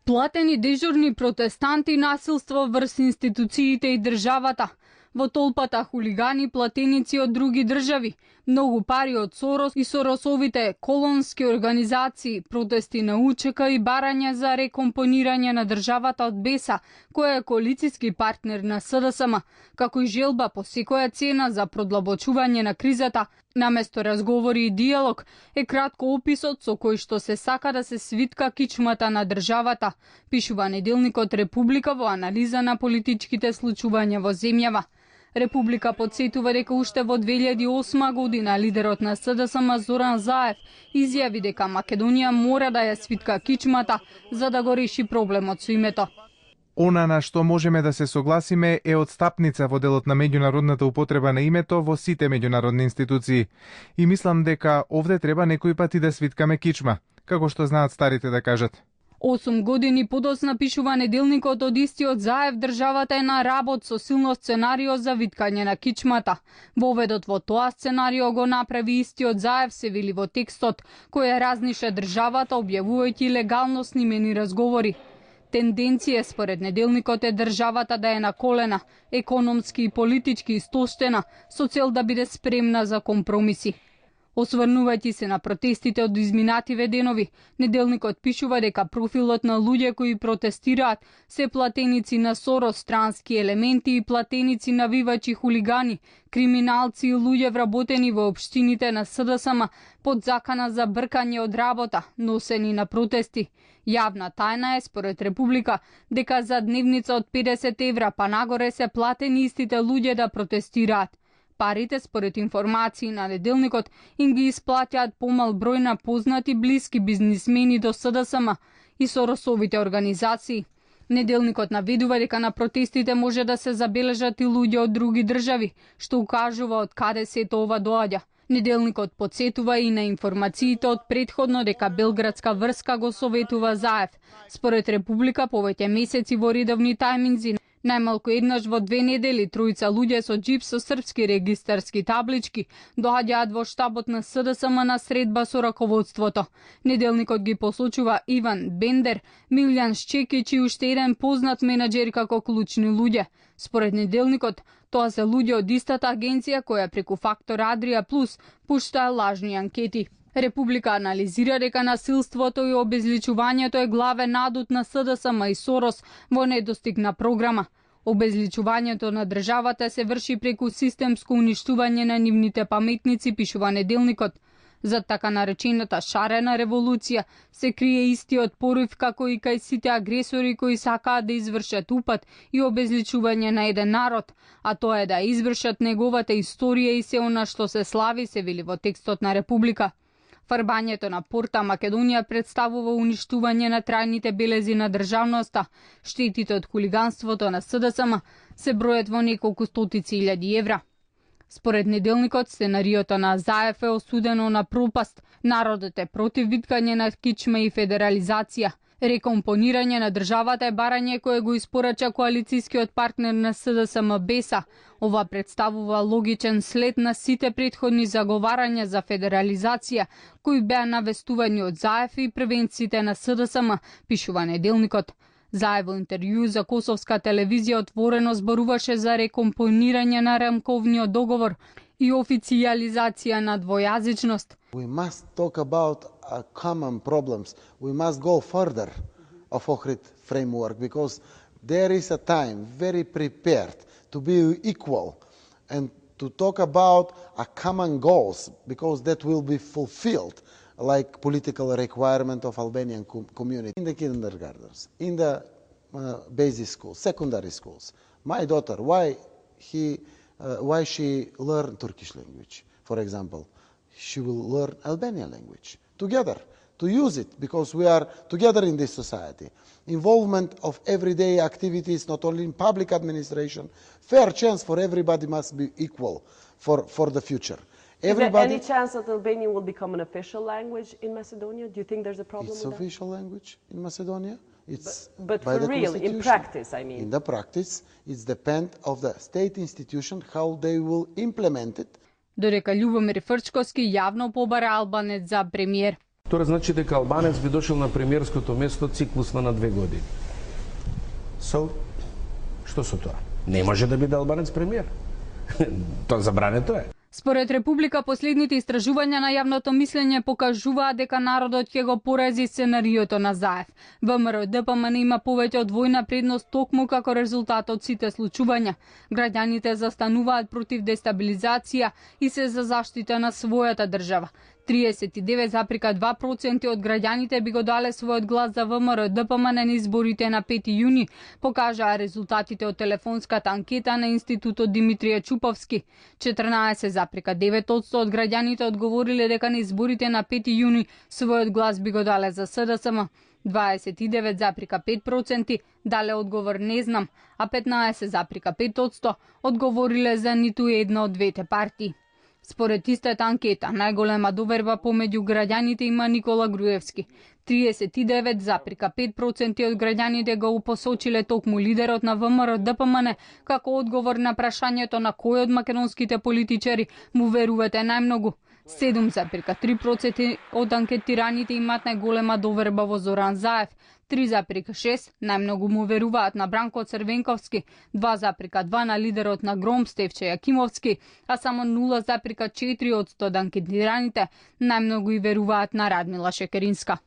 Платени дежурни протестанти, насилство врз институциите и државата. Во толпата хулигани, платеници од други држави, многу пари од Сорос и Соросовите колонски организации, протести на УЧК и барања за рекомпонирање на државата од БЕСА, која е коалициски партнер на СДСМ, како и желба по секоја цена за продлабочување на кризата, наместо разговори и диалог, е кратко описот со кој што се сака да се свитка кичмата на државата, пишува неделникот Република во анализа на политичките случувања во земјава. Република подсетува дека уште во 2008 година лидерот на СДСМ Зоран Заев изјави дека Македонија мора да ја свитка кичмата за да го реши проблемот со името. Она на што можеме да се согласиме е одстапница во делот на меѓународната употреба на името во сите меѓународни институции. И мислам дека овде треба некој пати да свиткаме кичма, како што знаат старите да кажат. 8 години подоцна, пишува неделникот, од истиот Заев, државата е на работ со силно сценарио за виткање на кичмата. Воведот во тоа сценарио го направи истиот Заев, се вели во текстот, кој разнише државата објавувајќи легално снимени разговори. Тенденција според неделникот е државата да е на колена, економски и политички истоштена, со цел да биде спремна за компромиси. Осврнувајќи се на протестите од изминативе денови, неделникот пишува дека профилот на луѓе кои протестираат се платеници на Сорос, странски елементи и платеници навивачи хулигани, криминалци и луѓе вработени во општините на СДСМ под закана за бркање од работа, носени на протести. Јавна тајна е, според Република, дека за дневница од 50 евра па нагоре се платени истите луѓе да протестираат. Парите, според информации на неделникот, им ги исплатјаат помал број на познати блиски бизнисмени до СДСМ и Соросовите организации. Неделникот наведува дека на протестите може да се забележат и луѓе од други држави, што укажува од каде сето ова доаѓа. Неделникот подсетува и на информациите од претходно дека белградска врска го советува Заев. Според Република, повеќе месеци во редовни тајминзи, најмалку еднаш во 2 недели, тројца луѓе со џип со српски регистарски таблички доаѓаат во штабот на СДСМ на средба со раководството. Неделникот ги посочува Иван Бендер, Милјан Шчекич и уште еден познат менаџер како клучни луѓе. Според неделникот, тоа се луѓе од истата агенција која преку фактор Адрија Плюс пушта лажни анкети. Република анализира дека насилството и обезличувањето е главен адут на СДСМ и Сорос во недостигна програма. Обезличувањето на државата се врши преку системско уништување на нивните паметници, пишува неделникот. За така наречената шарена револуција се крие истиот порив како и кај сите агресори кои сакаат да извршат упад и обезличување на еден народ, а тоа е да извршат неговата историја и се она што се слави, се вели во текстот на Република. Фарбањето на Порта Македонија представува уништување на трајните белези на државноста. Штетите од хулиганството на СДСМ се бројат во неколку стотици илјади евра. Според неделникот, сценариото на Заев е осудено на пропаст. Народот е против виткање на кичма и федерализација. Рекомпонирање на државата е барање кое го испорача коалицискиот партнер на СДСМ БЕСА. Ова представува логичен след на сите претходни заговарања за федерализација, кои беа навестувани од Заев и првенците на СДСМ, пишува неделникот. Заев во интервју за косовска телевизија отворено зборуваше за рекомпонирање на рамковниот договор и официјализација на двојазичност. We must talk about common problems. We must go further of Ohrid framework because there is a time very prepared to be equal and to talk about a common goals because that will be fulfilled like political requirement of Albanian community in the kindergartens, in the basic schools, secondary schools. My daughter, why she learn Turkish language, for example? She will learn Albanian language together, to use it, because we are together in this society. Involvement of everyday activities, not only in public administration, fair chance for everybody must be equal for the future. Is there any chance that Albanian will become an official language in Macedonia? Do you think there's a problem with that? It's official language in Macedonia. It's but for real, in practice, I mean. In the practice, it depends of the state institution how they will implement it. Додека Љубомир Фрчковски јавно побара албанец за премиер. Тоа значи дека албанец би дошол на премиерското место циклусно на 2 години. Што со тоа? Не може да биде албанец премиер. Тоа забрането е. Според Република, последните истражувања на јавното мислење покажуваат дека народот ќе го порези сценариото на Заев. ВМРО ДПМН има повеќе од двојна предност токму како резултат од сите случувања. Граѓаните застануваат против дестабилизација и се за заштита на својата држава. 39,2% од граѓаните би го дале својот глас за ВМРО ДПМН на изборите на 5 јуни, покажаа резултатите од телефонската анкета на Институтот Димитрije Чуповски. 14,9% од граѓаните одговориле дека на изборите на 5 јуни својот глас би го дале за СДСМ. 29,5% дале одговор не знам, а 15,5% одговориле за ниту една од двете партии. Според истата анкета, најголема доверба помеѓу граѓаните има Никола Груевски. 39,5% од граѓаните го посочиле токму лидерот на ВМРО ДПМН како одговор на прашањето на кој од македонските политичари му верувате најмногу. 7,3% од анкетираните имаат најголема доверба во Зоран Заев, 3,6% најмногу му веруваат на Бранко Црвенковски, 2,2% на лидерот на Гром Стефче Јакимовски, а само 0,4% од анкетираните најмногу и веруваат на Радмила Шекеринска.